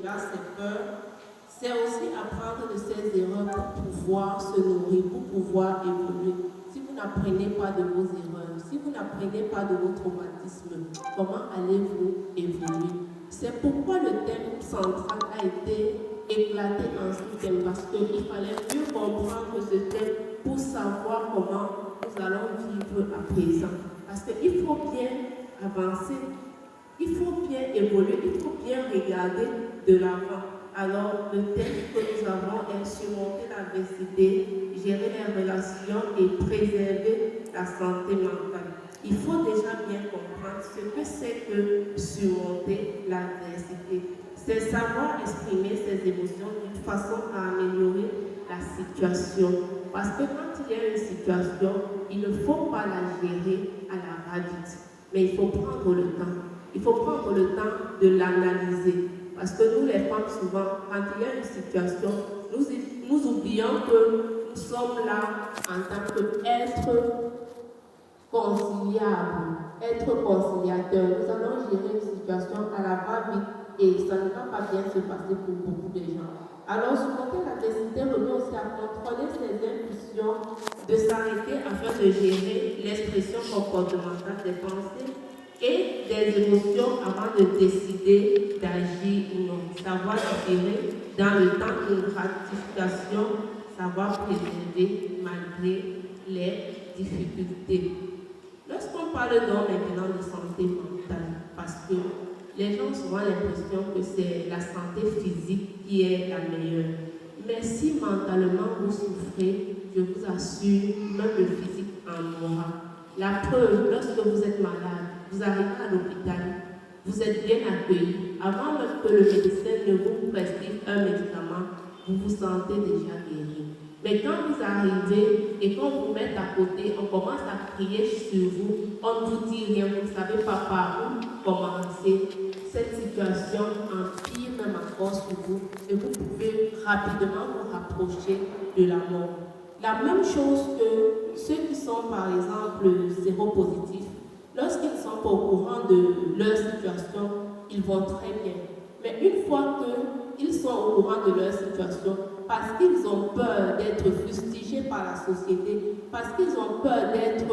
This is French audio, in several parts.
Là, c'est peur. C'est aussi apprendre de ses erreurs pour pouvoir se nourrir, pour pouvoir évoluer. Si vous n'apprenez pas de vos erreurs, si vous n'apprenez pas de vos traumatismes, comment allez-vous évoluer? C'est pourquoi le thème central a été éclaté en ce thème, parce qu'il fallait mieux comprendre ce thème pour savoir comment nous allons vivre à présent. Parce qu'il faut bien avancer, il faut bien évoluer, il faut bien regarder de l'avant. Alors, le thème que nous avons est surmonter l'adversité, gérer les relations et préserver la santé mentale. Il faut déjà bien comprendre ce que c'est que surmonter l'adversité. C'est savoir exprimer ses émotions d'une façon à améliorer la situation. Parce que quand il y a une situation, il ne faut pas la gérer à la va-vite. Mais il faut prendre le temps. Il faut prendre le temps de l'analyser. Parce que nous, les femmes, souvent, quand il y a une situation, nous oublions que nous sommes là en tant qu'êtres conciliables, être conciliateurs. Nous allons gérer une situation à la va-vite et ça ne va pas bien se passer pour beaucoup de gens. Alors, surmonter l'adversité revient aussi à contrôler ses impulsions, de s'arrêter afin de gérer l'expression comportementale des pensées et des émotions avant de décider d'agir ou non. Savoir gérer dans le temps une gratification, savoir préserver malgré les difficultés. Lorsqu'on parle donc maintenant de santé mentale, parce que les gens ont souvent l'impression que c'est la santé physique qui est la meilleure. Mais si mentalement vous souffrez, je vous assure, même le physique en aura. La preuve, lorsque vous êtes malade, vous arrivez à l'hôpital, vous êtes bien accueilli. Avant même que le médecin ne vous prescrive un médicament, vous vous sentez déjà guéri. Mais quand vous arrivez et qu'on vous met à côté, on commence à crier sur vous, on ne vous dit rien, vous ne savez pas par où commencer. Cette situation empire même encore sur vous et vous pouvez rapidement vous rapprocher de la mort. La même chose que ceux qui sont par exemple séropositifs, lorsqu'ils ne sont pas au courant de leur situation, ils vont très bien. Mais une fois qu'ils sont au courant de leur situation, parce qu'ils ont peur d'être fustigés par la société, parce qu'ils ont peur d'être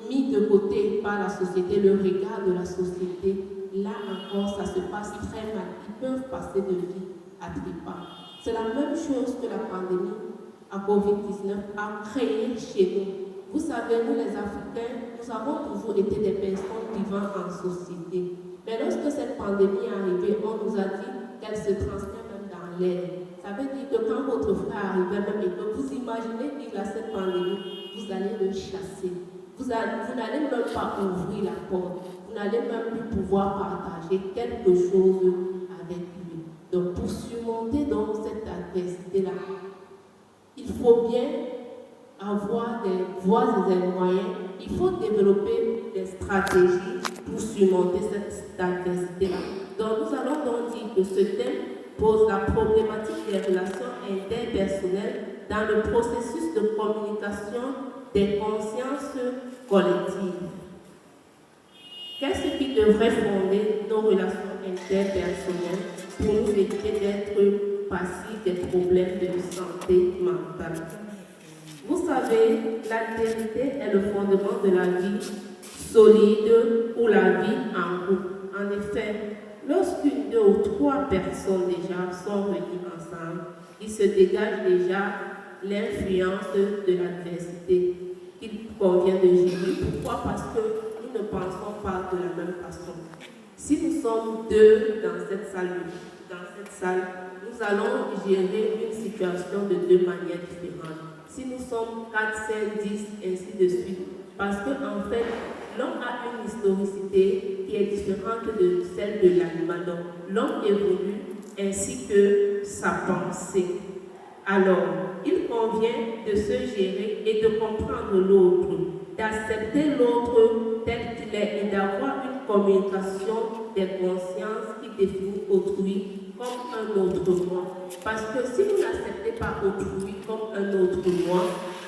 mis de côté par la société, le regard de la société, là encore, ça se passe très mal. Ils peuvent passer de vie à trépas. C'est la même chose que la pandémie à Covid-19 a créé chez nous. Vous savez, nous les Africains, nous avons toujours été des personnes vivant en société. Mais lorsque cette pandémie est arrivée, on nous a dit qu'elle se transmet même dans l'air. Ça veut dire que quand votre frère arrivait même et que vous imaginez qu'il a cette pandémie, vous allez le chasser. Vous n'allez même pas ouvrir la porte. Vous n'allez même plus pouvoir partager quelque chose avec lui. Donc pour surmonter donc cette adversité-là, il faut bien avoir des voies et des moyens. Il faut développer des stratégies pour surmonter cette adversité-là. Donc nous allons donc dire que ce thème pose la problématique des relations interpersonnelles dans le processus de communication des consciences collectives. Qu'est-ce qui devrait fonder nos relations interpersonnelles pour nous éviter d'être passifs des problèmes de santé mentale? Vous savez, l'altérité est le fondement de la vie solide ou la vie en couple. En effet, lorsqu'une, deux ou trois personnes déjà sont réunies ensemble, il se dégage déjà l'influence de l'adversité qu'il convient de gérer. Pourquoi? Parce que nous ne pensons pas de la même façon. Si nous sommes deux dans cette salle, nous allons gérer une situation de deux manières différentes. Si nous sommes 4, 5, 10, ainsi de suite. Parce qu'en fait, l'homme a une historicité qui est différente de celle de l'animal. Donc, l'homme évolue ainsi que sa pensée. Alors, il convient de se gérer et de comprendre l'autre, d'accepter l'autre tel qu'il est et d'avoir une communication des consciences qui définit autrui comme un autre moi. Parce que si vous n'acceptez pas autrui comme un autre moi,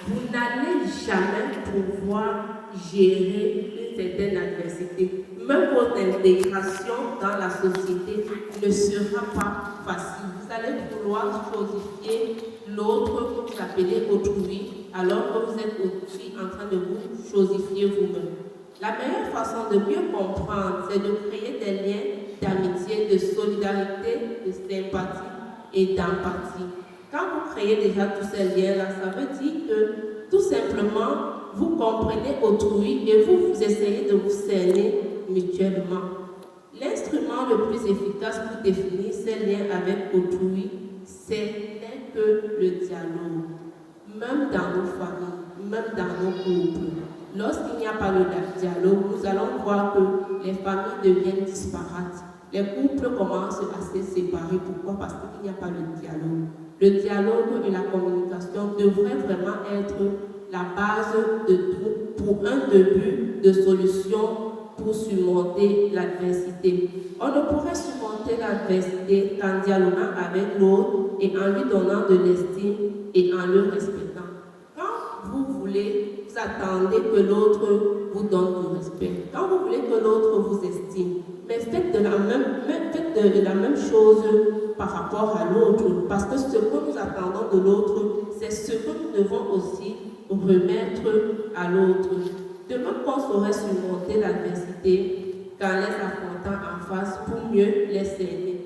vous n'allez jamais pouvoir gérer une certaine adversité. Même même votre intégration dans la société ne sera pas facile. Vous allez vouloir chosifier l'autre que vous appelez autrui, alors que vous êtes aussi en train de vous chosifier vous-même. La meilleure façon de mieux comprendre, c'est de créer des liens d'amitié, de solidarité, de sympathie et d'empathie. Quand vous créez déjà tous ces liens-là, ça veut dire que tout simplement, vous comprenez autrui et vous essayez de vous cerner mutuellement. L'instrument le plus efficace pour définir ces liens avec autrui, n'est que le dialogue. Même dans nos familles, même dans nos couples. Lorsqu'il n'y a pas de dialogue, nous allons voir que les familles deviennent disparates. Les couples commencent à se séparer. Pourquoi? Parce qu'il n'y a pas de dialogue. Le dialogue et la communication devraient vraiment être la base de tout pour un début de solution pour surmonter l'adversité. On ne pourrait surmonter l'adversité qu'en dialoguant avec l'autre et en lui donnant de l'estime et en le respectant. Quand vous voulez, vous attendez que l'autre vous donne du respect. Quand vous voulez que l'autre vous estime, mais faites de la même chose par rapport à l'autre. Parce que ce que nous attendons de l'autre, c'est ce que nous devons aussi remettre à l'autre. De même qu'on saurait surmonter l'adversité qu'en les affrontant en face pour mieux les cerner.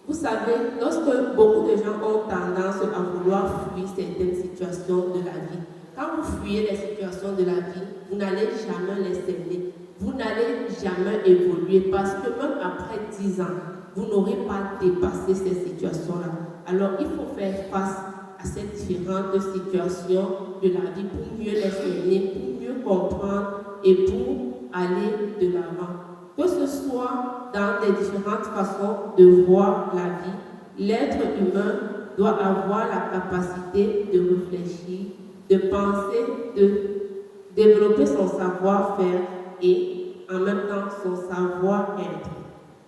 Vous savez, lorsque beaucoup de gens ont tendance à vouloir fuir certaines situations de la vie, quand vous fuyez les situations de la vie, vous n'allez jamais les cerner. Vous n'allez jamais évoluer parce que même après 10 ans, vous n'aurez pas dépassé ces situations-là. Alors, il faut faire face à ces différentes situations de la vie pour mieux les cerner, pour mieux comprendre et pour aller de l'avant. Que ce soit dans des différentes façons de voir la vie, l'être humain doit avoir la capacité de réfléchir, de penser, de développer son savoir-faire et en même temps son savoir-être.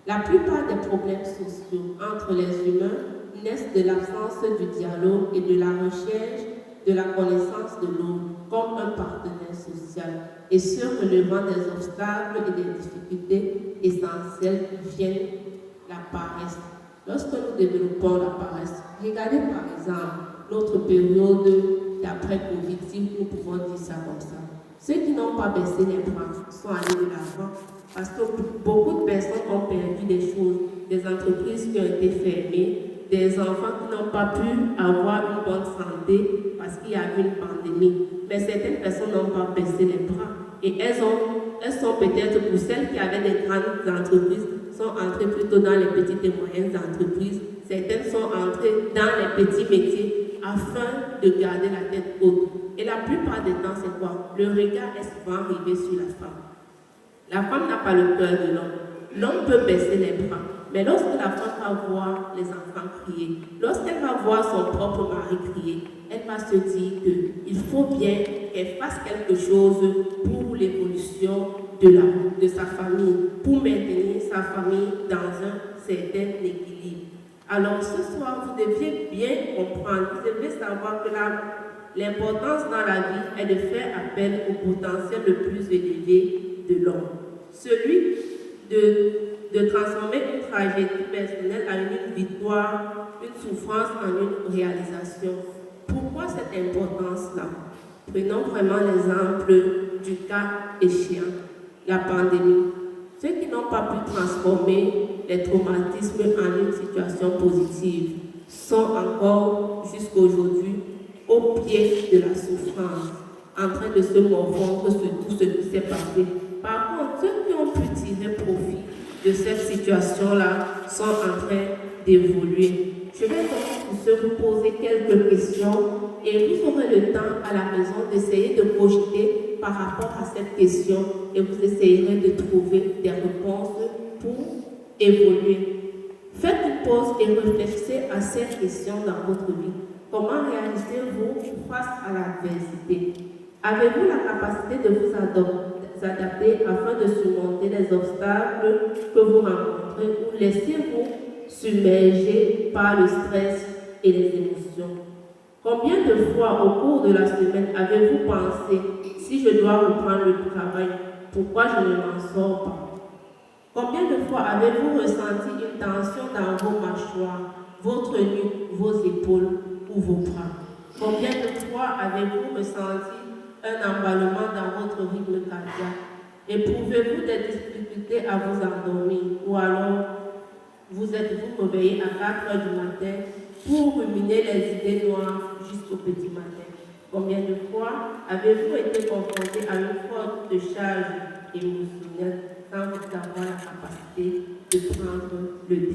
La plupart des problèmes sociaux entre les humains naissent de l'absence du dialogue et de la recherche de la connaissance de l'autre comme un partenaire social. Et ce relevant des obstacles et des difficultés essentielles viennent la paresse. Lorsque nous développons la paresse, regardez par exemple notre période d'après-Covid, si nous pouvons dire ça comme ça. Ceux qui n'ont pas baissé les bras sont allés de l'avant parce que beaucoup de personnes ont perdu des choses, des entreprises qui ont été fermées, des enfants qui n'ont pas pu avoir une bonne santé parce qu'il y a eu une pandémie. Mais certaines personnes n'ont pas baissé les bras et elles sont peut-être, pour celles qui avaient des grandes entreprises, sont entrées plutôt dans les petites et moyennes entreprises. Certaines sont entrées dans les petits métiers afin de garder la tête haute. Et la plupart des temps, c'est quoi? Le regard est souvent rivé sur la femme. La femme n'a pas le cœur de l'homme. L'homme peut baisser les bras. Mais lorsque la femme va voir les enfants crier, lorsqu'elle va voir son propre mari crier, elle va se dire qu'il faut bien qu'elle fasse quelque chose pour l'évolution de sa famille, pour maintenir sa famille dans un certain équilibre. Alors ce soir, vous deviez bien comprendre, vous devez savoir que l'importance dans la vie est de faire appel au potentiel le plus élevé de l'homme. Celui de transformer une tragédie personnelle en une victoire, une souffrance en une réalisation. Pourquoi cette importance-là? Prenons vraiment l'exemple du cas échéant, la pandémie. Ceux qui n'ont pas pu transformer les traumatismes en une situation positive sont encore jusqu'à aujourd'hui au pied de la souffrance, en train de se morfondre sur tout ce qui s'est passé. Par contre, ceux qui ont pu tirer profit de cette situation-là sont en train d'évoluer. Je vais donc vous poser quelques questions et vous aurez le temps à la maison d'essayer de projeter par rapport à cette question et vous essayerez de trouver des réponses pour évoluer. Faites une pause et réfléchissez à cette question dans votre vie. Comment réagissez-vous face à l'adversité? Avez-vous la capacité de vous adapter afin de surmonter les obstacles que vous rencontrez ou laissez-vous submerger par le stress et les émotions? Combien de fois au cours de la semaine avez-vous pensé, si je dois reprendre le travail, pourquoi je ne m'en sors pas? Combien de fois avez-vous ressenti une tension dans vos mâchoires, votre nuque, vos épaules ou vos bras? Combien de fois avez-vous ressenti un emballement dans votre rythme cardiaque? Éprouvez-vous des difficultés à vous endormir ou alors vous êtes-vous réveillé à 4 heures du matin pour ruminer les idées noires jusqu'au petit matin? Combien de fois avez-vous été confronté à une forte charge émotionnelle sans avoir la capacité de prendre le décision?